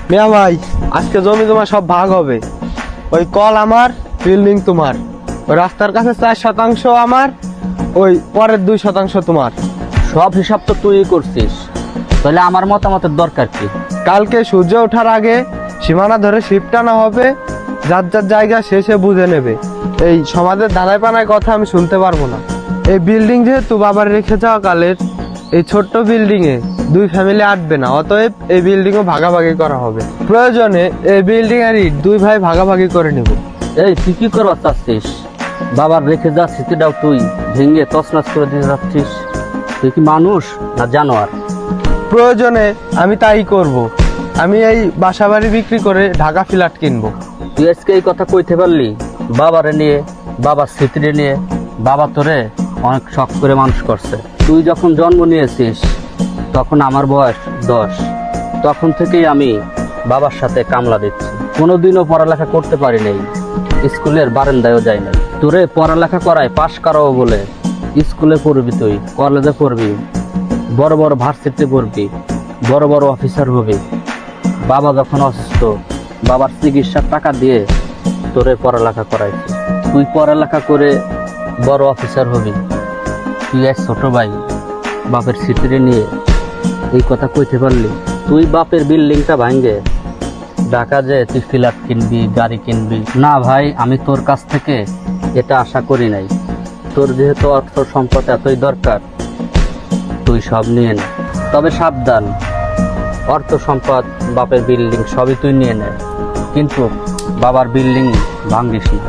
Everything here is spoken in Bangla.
মিয়া ভাই, আজকে জমি তোমার সব ভাগ হবে। ওই কল আমার, বিল্ডিং তোমার। ওই রাস্তার কাছে 4% আমার, ওই পরের 2% তোমার। সব হিসাব তো তুই করছিস, তাহলে আমার মতামতের দরকার কি? কালকে সূর্য ওঠার আগে সীমানা ধরে শিপ টানা হবে, যার যার জায়গা শেষে বুঝে নেবে। এই সমাজের দানায় পানায় কথা আমি শুনতে পারবো না। এই বিল্ডিং যেহেতু বাবার রেখে যাওয়া কালের, এই ছোট্ট বিল্ডিং এ 2 ফ্যামিলি আটবে না, অতএব এই বিল্ডিং ও ভাগাভাগি করা হবে। প্রয়োজনে এই বিল্ডিং এর ইট 2 ভাই ভাগাভাগি করে নেব। এই তুই কি করতে চাচ্ছিস? বাবার রেখে যা স্মৃতিটাও তুই ভেঙে তছনছ করে দিতে যাচ্ছিস। তুই কি মানুষ না জানোয়ার? প্রয়োজনে আমি তাই করব। আমি এই বাসা বাড়ি বিক্রি করে ঢাকা ফ্ল্যাট কিনবো। তুই আজকে এই কথা কইতে পারলি? বাবারে নিয়ে, বাবার স্মৃতিরে নিয়ে। বাবা তোরে অনেক শখ করে মানুষ করছে। তুই যখন জন্ম নিয়েছিস তখন আমার বয়স 10। তখন থেকেই আমি বাবার সাথে কামলা দিচ্ছি। কোনোদিনও পড়ালেখা করতে পারি নাই, স্কুলের বারান্দায়ও যাই নাই। তোরে পড়ালেখা করায় পাশ করাবো বলে স্কুলে পড়বি, তুই কলেজে পড়বি, বড় বড় ভার্সিটিতে পড়বি, বড় বড় অফিসার হবি। বাবা যখন অসুস্থ, বাবার চিকিৎসার টাকা দিয়ে তোরে পড়ালেখা করাইছি। তুই পড়ালেখা করে বড় অফিসার হবি। তুই এক ছোট ভাই বাপের স্মৃতিরে নিয়ে এই কথা কইতে পারলি? তুই বাপের বিল্ডিংটা ভাঙ্গে ঢাকা যে তুই ফ্ল্যাট কিনবি, গাড়ি কিনবি? না ভাই, আমি তোর কাছ থেকে এটা আশা করি নাই। তোর যেহেতু অর্থ সম্পদ এতই দরকার, তুই সব নিয়ে নে। তবে সাবধান, অর্থ সম্পদ, বাপের বিল্ডিং সবই তুই নিয়ে নে, কিন্তু বাবার বিল্ডিং ভাঙ্গিস না।